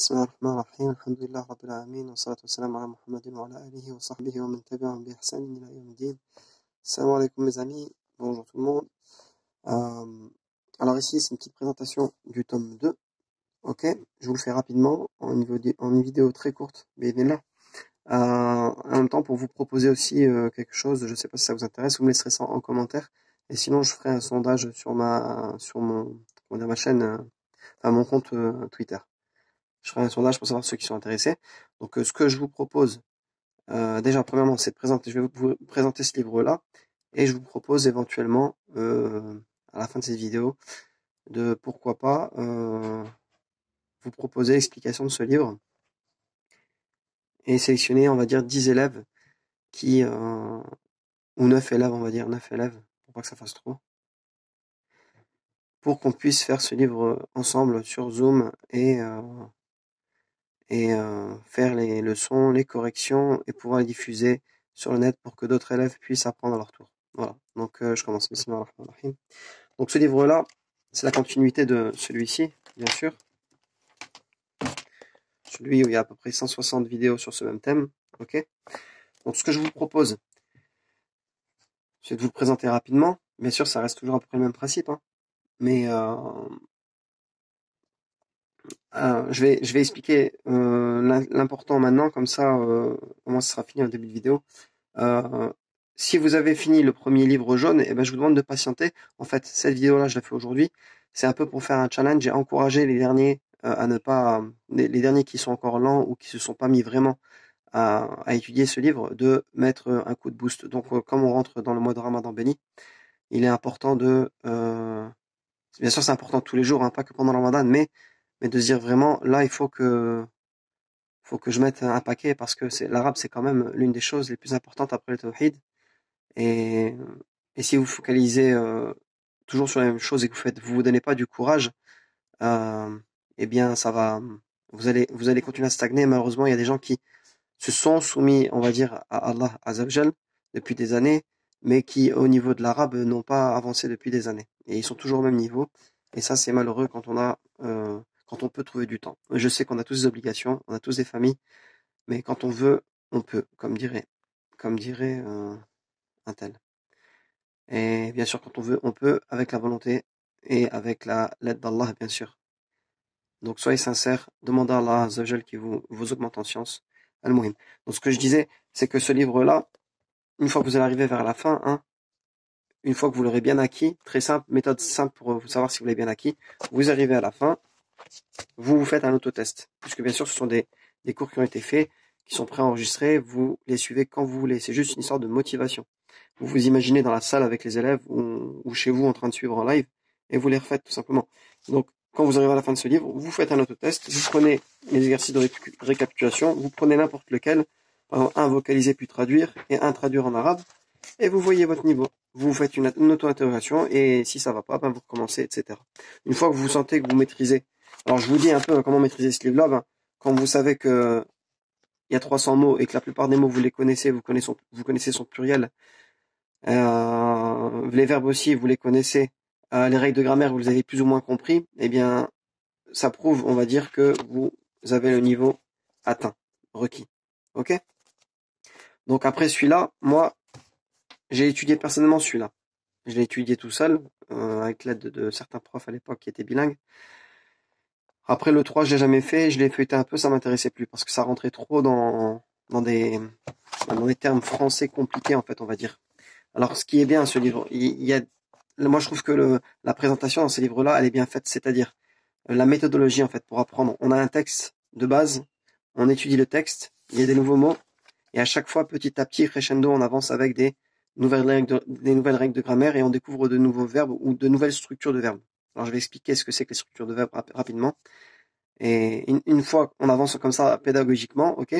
بسم الله الرحمن الرحيم الحمد لله رب العالمين والصلاة والسلام على محمد وعلى آله وصحبه ومن تبعهم بإحسان إلى يوم الدين. Salam alaikum mes amis, bonjour tout le monde. Alors ici c'est une petite présentation du tome 2, ok. Je vous le fais rapidement en une vidéo très courte, mais là. En même temps pour vous proposer aussi quelque chose, je sais pas si ça vous intéresse, vous me laisserez ça en commentaire. Et sinon je ferai un sondage sur ma chaîne, mon compte Twitter. Je ferai un sondage pour savoir ceux qui sont intéressés. Donc, ce que je vous propose, déjà, premièrement, c'est de présenter, je vais vous présenter ce livre-là, et je vous propose éventuellement, à la fin de cette vidéo, de pourquoi pas vous proposer l'explication de ce livre, et sélectionner, on va dire, 10 élèves qui, ou 9 élèves, on va dire, 9 élèves, pour pas que ça fasse trop, pour qu'on puisse faire ce livre ensemble sur Zoom et faire les leçons, les corrections et pouvoir les diffuser sur le net pour que d'autres élèves puissent apprendre à leur tour. Voilà, donc je commence. Bismillahirrahmanirrahim. Donc ce livre-là, c'est la continuité de celui-ci, bien sûr. Celui où il y a à peu près 160 vidéos sur ce même thème. Ok. Donc ce que je vous propose, c'est de vous le présenter rapidement. Bien sûr, ça reste toujours à peu près le même principe, hein. Mais je vais expliquer l'important maintenant, comme ça, au moins ça sera fini en début de vidéo. Si vous avez fini le premier livre jaune, je vous demande de patienter. En fait, cette vidéo-là, je la fais aujourd'hui. C'est un peu pour faire un challenge et encourager les derniers à ne pas, les derniers qui sont encore lents ou qui se sont pas mis vraiment à étudier ce livre, de mettre un coup de boost. Donc, comme on rentre dans le mois de Ramadan béni, il est important bien sûr, c'est important tous les jours, hein, pas que pendant le Ramadan, mais de se dire vraiment, là, il faut que je mette un paquet parce que l'arabe, c'est quand même l'une des choses les plus importantes après le tawhid. Et, si vous focalisez toujours sur la même chose et que vous vous donnez pas du courage, bien ça va, vous allez continuer à stagner. Malheureusement, il y a des gens qui se sont soumis, on va dire, à Allah Azzawajal depuis des années, mais qui, au niveau de l'arabe, n'ont pas avancé depuis des années. Et ils sont toujours au même niveau. Et ça, c'est malheureux quand quand on peut trouver du temps. Je sais qu'on a tous des obligations, on a tous des familles, mais quand on veut, on peut, comme dirait un tel. Et bien sûr, quand on veut, on peut, avec la volonté et avec l'aide d'Allah, bien sûr. Donc, soyez sincères, demandez à Allah Azzawajal qui vous augmente en science. Al-Muhim. Donc, ce que je disais, c'est que ce livre-là, une fois que vous allez arriver vers la fin, hein, une fois que vous l'aurez bien acquis, très simple, méthode simple pour savoir si vous l'avez bien acquis, vous arrivez à la fin, vous faites un autotest. Puisque bien sûr, ce sont des cours qui ont été faits, qui sont préenregistrés, vous les suivez quand vous voulez. C'est juste une histoire de motivation. Vous vous imaginez dans la salle avec les élèves ou chez vous en train de suivre en live et vous les refaites tout simplement. Donc, quand vous arrivez à la fin de ce livre, vous faites un autotest, vous prenez les exercices de récapitulation, vous prenez n'importe lequel, par exemple, un vocaliser puis traduire et un traduire en arabe, et vous voyez votre niveau. Vous faites une auto-interrogation et si ça va pas, vous recommencez, etc. Une fois que vous sentez que vous maîtrisez, alors je vous dis un peu comment maîtriser ce livre-là, quand vous savez que il y a 300 mots et que la plupart des mots vous les connaissez, vous connaissez son pluriel, les verbes aussi, vous les connaissez, les règles de grammaire, vous les avez plus ou moins compris, bien, ça prouve, on va dire, que vous avez le niveau atteint, requis. Ok? Donc après celui-là, moi, j'ai étudié personnellement celui-là. Je l'ai étudié tout seul, avec l'aide de certains profs à l'époque qui étaient bilingues. Après le 3, je l'ai jamais fait, je l'ai feuilleté un peu, ça m'intéressait plus, parce que ça rentrait trop dans des termes français compliqués, en fait, on va dire. Alors, ce qui est bien, ce livre, moi, je trouve que la présentation dans ce livre-là, elle est bien faite, c'est-à-dire la méthodologie, en fait, pour apprendre. On a un texte de base, on étudie le texte, il y a des nouveaux mots, et à chaque fois, petit à petit, crescendo, on avance avec des nouvelles règles de grammaire et on découvre de nouveaux verbes ou de nouvelles structures de verbes. Alors, je vais expliquer ce que c'est que les structures de verbes rapidement. Et une fois qu'on avance comme ça pédagogiquement, ok.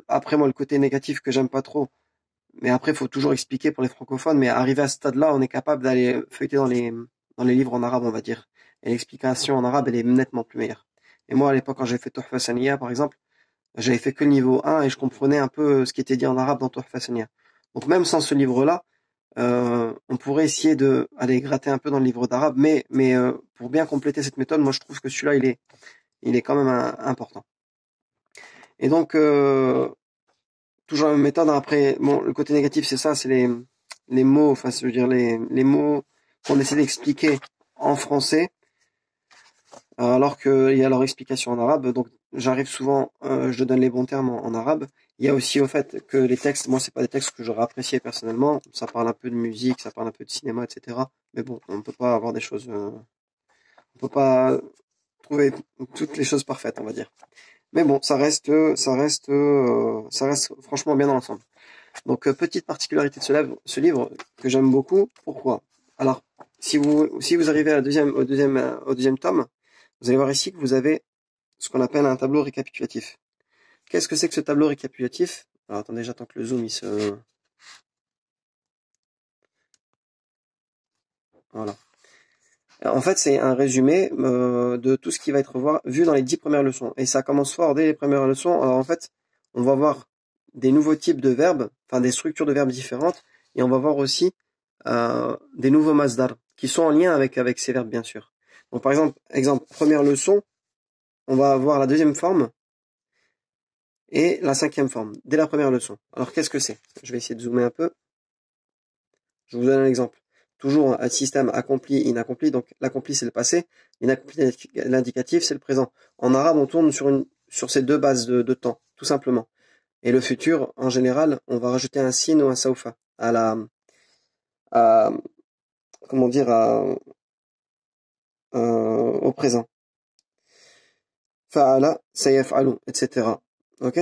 Après, moi, le côté négatif que j'aime pas trop, mais après, il faut toujours expliquer pour les francophones. Mais arrivé à ce stade-là, on est capable d'aller feuilleter dans les livres en arabe, on va dire. Et l'explication en arabe, elle est nettement plus meilleure. Et moi, à l'époque, quand j'ai fait Tuhfa Saniya, par exemple, j'avais fait que le niveau 1 et je comprenais un peu ce qui était dit en arabe dans Tuhfa Saniya. Donc même sans ce livre-là, on pourrait essayer de aller gratter un peu dans le livre d'arabe, mais pour bien compléter cette méthode, moi je trouve que celui-là il est quand même important. Et donc, toujours la même méthode. Après, bon, le côté négatif, c'est ça, c'est les mots, enfin, je veux dire, les mots qu'on essaie d'expliquer en français, alors qu'il y a leur explication en arabe. Donc, j'arrive souvent, je donne les bons termes en arabe. Il y a aussi au fait que les textes, moi, c'est pas des textes que j'aurais appréciés personnellement. Ça parle un peu de musique, ça parle un peu de cinéma, etc. Mais bon, on ne peut pas avoir des choses, on peut pas trouver toutes les choses parfaites, on va dire. Mais bon, ça reste franchement bien dans l'ensemble. Donc, petite particularité de ce livre que j'aime beaucoup. Pourquoi? Alors, si vous arrivez à au deuxième tome, vous allez voir ici que vous avez ce qu'on appelle un tableau récapitulatif. Qu'est-ce que c'est que ce tableau récapitulatif? Alors, attendez, j'attends que le zoom, voilà. En fait, c'est un résumé de tout ce qui va être vu dans les 10 premières leçons. Et ça commence fort dès les premières leçons. Alors, en fait, on va voir des nouveaux types de verbes, enfin des structures de verbes différentes, et on va voir aussi des nouveaux masdar qui sont en lien avec ces verbes, bien sûr. Donc, par exemple, première leçon, on va avoir la deuxième forme et la cinquième forme dès la première leçon. Alors, qu'est-ce que c'est? Je vais essayer de zoomer un peu. Je vous donne un exemple. Toujours un système accompli, inaccompli. Donc, l'accompli, c'est le passé. L'inaccompli, l'indicatif, c'est le présent. En arabe, on tourne sur ces deux bases de temps, tout simplement. Et le futur, en général, on va rajouter un sin ou un saufa à, comment dire, au présent. Fa'ala, sayaf'alu, etc. Ok?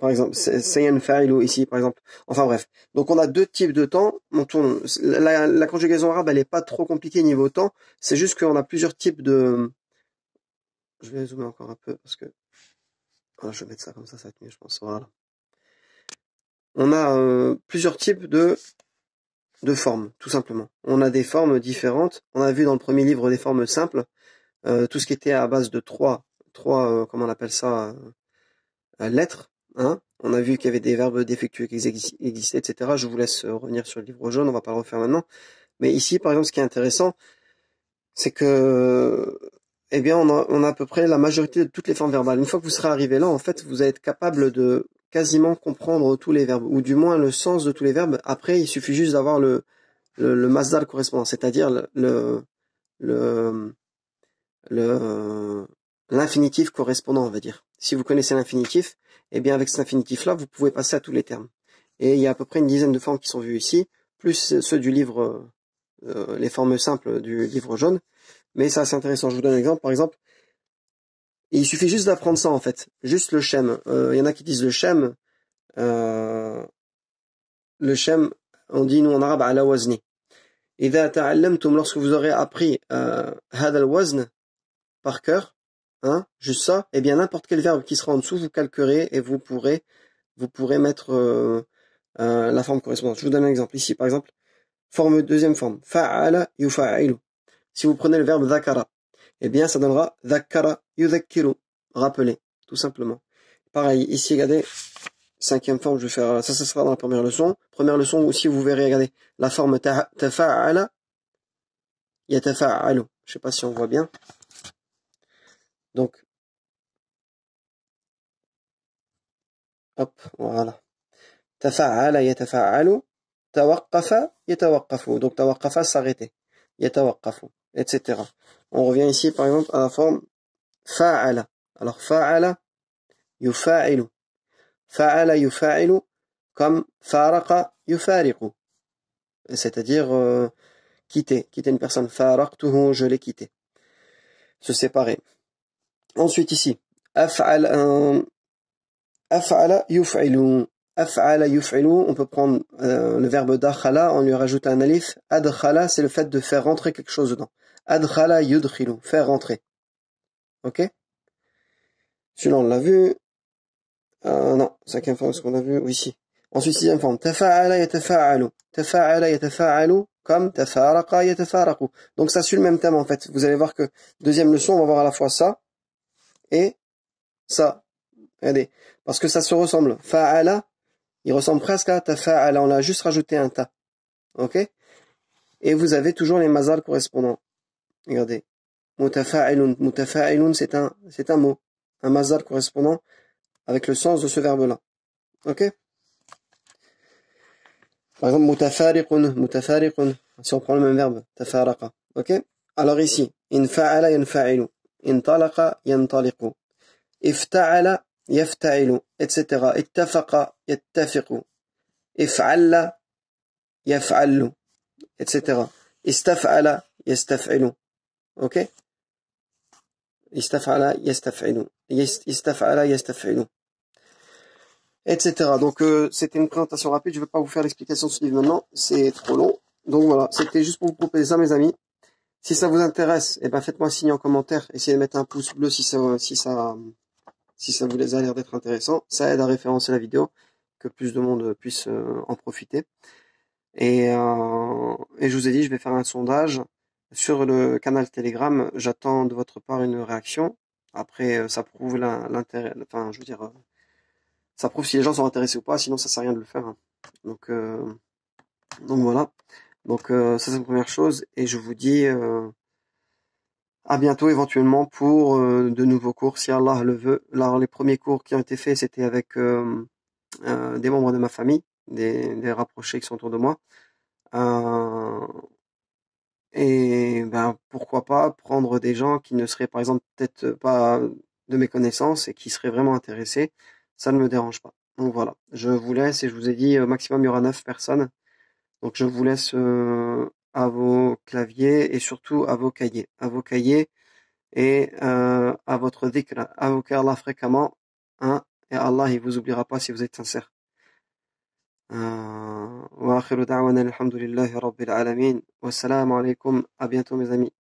Par exemple, sayan fa'ilu ici, par exemple. Enfin bref. Donc on a deux types de temps. La conjugaison arabe, elle est pas trop compliquée niveau temps. C'est juste qu'on a plusieurs types de... Je vais zoomer encore un peu parce que... Voilà, je vais mettre ça comme ça va être mieux, je pense. Voilà. On a plusieurs types de formes, tout simplement. On a des formes différentes. On a vu dans le premier livre des formes simples. Tout ce qui était à base de trois comment on appelle ça, lettres. Hein. On a vu qu'il y avait des verbes défectueux qui existaient, etc. Je vous laisse revenir sur le livre jaune, on va pas le refaire maintenant. Mais ici, par exemple, ce qui est intéressant, c'est que, eh bien, on a à peu près la majorité de toutes les formes verbales. Une fois que vous serez arrivé là, en fait, vous allez être capable de quasiment comprendre tous les verbes, ou du moins le sens de tous les verbes. Après, il suffit juste d'avoir le masdar correspondant, c'est-à-dire le l'infinitif correspondant, on va dire. Si vous connaissez l'infinitif, eh bien avec cet infinitif-là, vous pouvez passer à tous les termes. Et il y a à peu près une dizaine de formes qui sont vues ici, plus ceux du livre, les formes simples du livre jaune. Mais c'est assez intéressant. Je vous donne un exemple. Par exemple, il suffit juste d'apprendre ça en fait. Juste le shem. Il y en a qui disent le shem. Le shem, on dit nous en arabe ala wazni. إذا تعلمتم, lorsque vous aurez appris هذا الوزن par cœur, hein, juste ça, eh bien n'importe quel verbe qui sera en dessous, vous calquerez et vous pourrez mettre la forme correspondante. Je vous donne un exemple. Ici, par exemple, deuxième forme, fa'ala yufa'ilu. Si vous prenez le verbe dhakara, eh bien ça donnera dhakara yudhakkiru, rappeler, tout simplement. Pareil, ici, regardez, cinquième forme, je vais faire, ça sera dans la première leçon. Première leçon aussi, vous verrez, regardez, la forme tafa'ala yatafa'alu. Je sais pas si on voit bien. Donc, hop, voilà. Tafa'ala yatafa'alu, tawaqqafa yatawaqqafu. Donc, tawaqqafa, s'arrêter. Yatawaqqafu, etc. On revient ici, par exemple, à la forme fa'ala. Alors, fa'ala yufa'ilu. Fa'ala yufa'ilu, comme faraqa yufariqu. C'est-à-dire, quitter une personne. Faraqtuhu, je l'ai quitté. Se séparer. Ensuite, ici, af'ala yuf'ilu. Af'ala yuf'ilu, on peut prendre le verbe dakhala, on lui rajoute un alif. Adkhala, c'est le fait de faire rentrer quelque chose dedans. Adkhala yudkhilu, faire rentrer. Ok? Celui-là, on l'a vu. Non, cinquième forme, ce qu'on a vu, oui, si. Ensuite, sixième forme. Tafa'ala yatafa'alu. Tafa'ala yatafa'alu, comme tafaraqa yatafaraqu. Donc, ça suit le même thème, en fait. Vous allez voir que, deuxième leçon, on va voir à la fois ça et ça. Regardez. Parce que ça se ressemble. Fa'ala, il ressemble presque à tafa'ala. On a juste rajouté un ta. Ok? Et vous avez toujours les mazals correspondants. Regardez. Mutafa'ilun. Mutafa'ilun, c'est un mot. Un masdar correspondant avec le sens de ce verbe-là. Ok? Par exemple, mutafariqun, mutafariqun. Si on prend le même verbe, tafaraqa. Ok? Alors ici, in fa'ala yanfa'ilu. In talaqa yantaliqu. Ifta'ala yafta'ilu. Etc. Ittafaqa yattafiqu. If'alla yaf'allu. Etc. Istaf'ala yastaf'ilu. Ok? Istaf'ala yastaf'ilu. Istaf'ala yastaf'ilu. Etc. Donc c'était une présentation rapide, je ne vais pas vous faire l'explication de ce livre maintenant, c'est trop long. Donc voilà, c'était juste pour vous proposer ça mes amis. Si ça vous intéresse, eh ben faites-moi signe en commentaire, essayez de mettre un pouce bleu si ça vous les a l'air d'être intéressant. Ça aide à référencer la vidéo, que plus de monde puisse en profiter. Et je vous ai dit, je vais faire un sondage sur le canal Telegram. J'attends de votre part une réaction. Après, ça prouve l'intérêt, enfin je veux dire... ça prouve si les gens sont intéressés ou pas, sinon ça sert à rien de le faire. Hein. Donc voilà. Donc ça c'est une première chose. Et je vous dis à bientôt éventuellement pour de nouveaux cours, si Allah le veut. Alors les premiers cours qui ont été faits, c'était avec des membres de ma famille, des rapprochés qui sont autour de moi. Et ben pourquoi pas prendre des gens qui ne seraient par exemple peut-être pas de mes connaissances et qui seraient vraiment intéressés. Ça ne me dérange pas. Donc voilà, je vous laisse et je vous ai dit au maximum il y aura 9 personnes. Donc je vous laisse à vos claviers et surtout à vos cahiers. À vos cahiers et à votre dhikr. Invoquez Allah fréquemment. Hein, et Allah il vous oubliera pas si vous êtes sincère. وآخر دعوانا الحمد لله رب العالمين والسلام عليكم. À bientôt mes amis.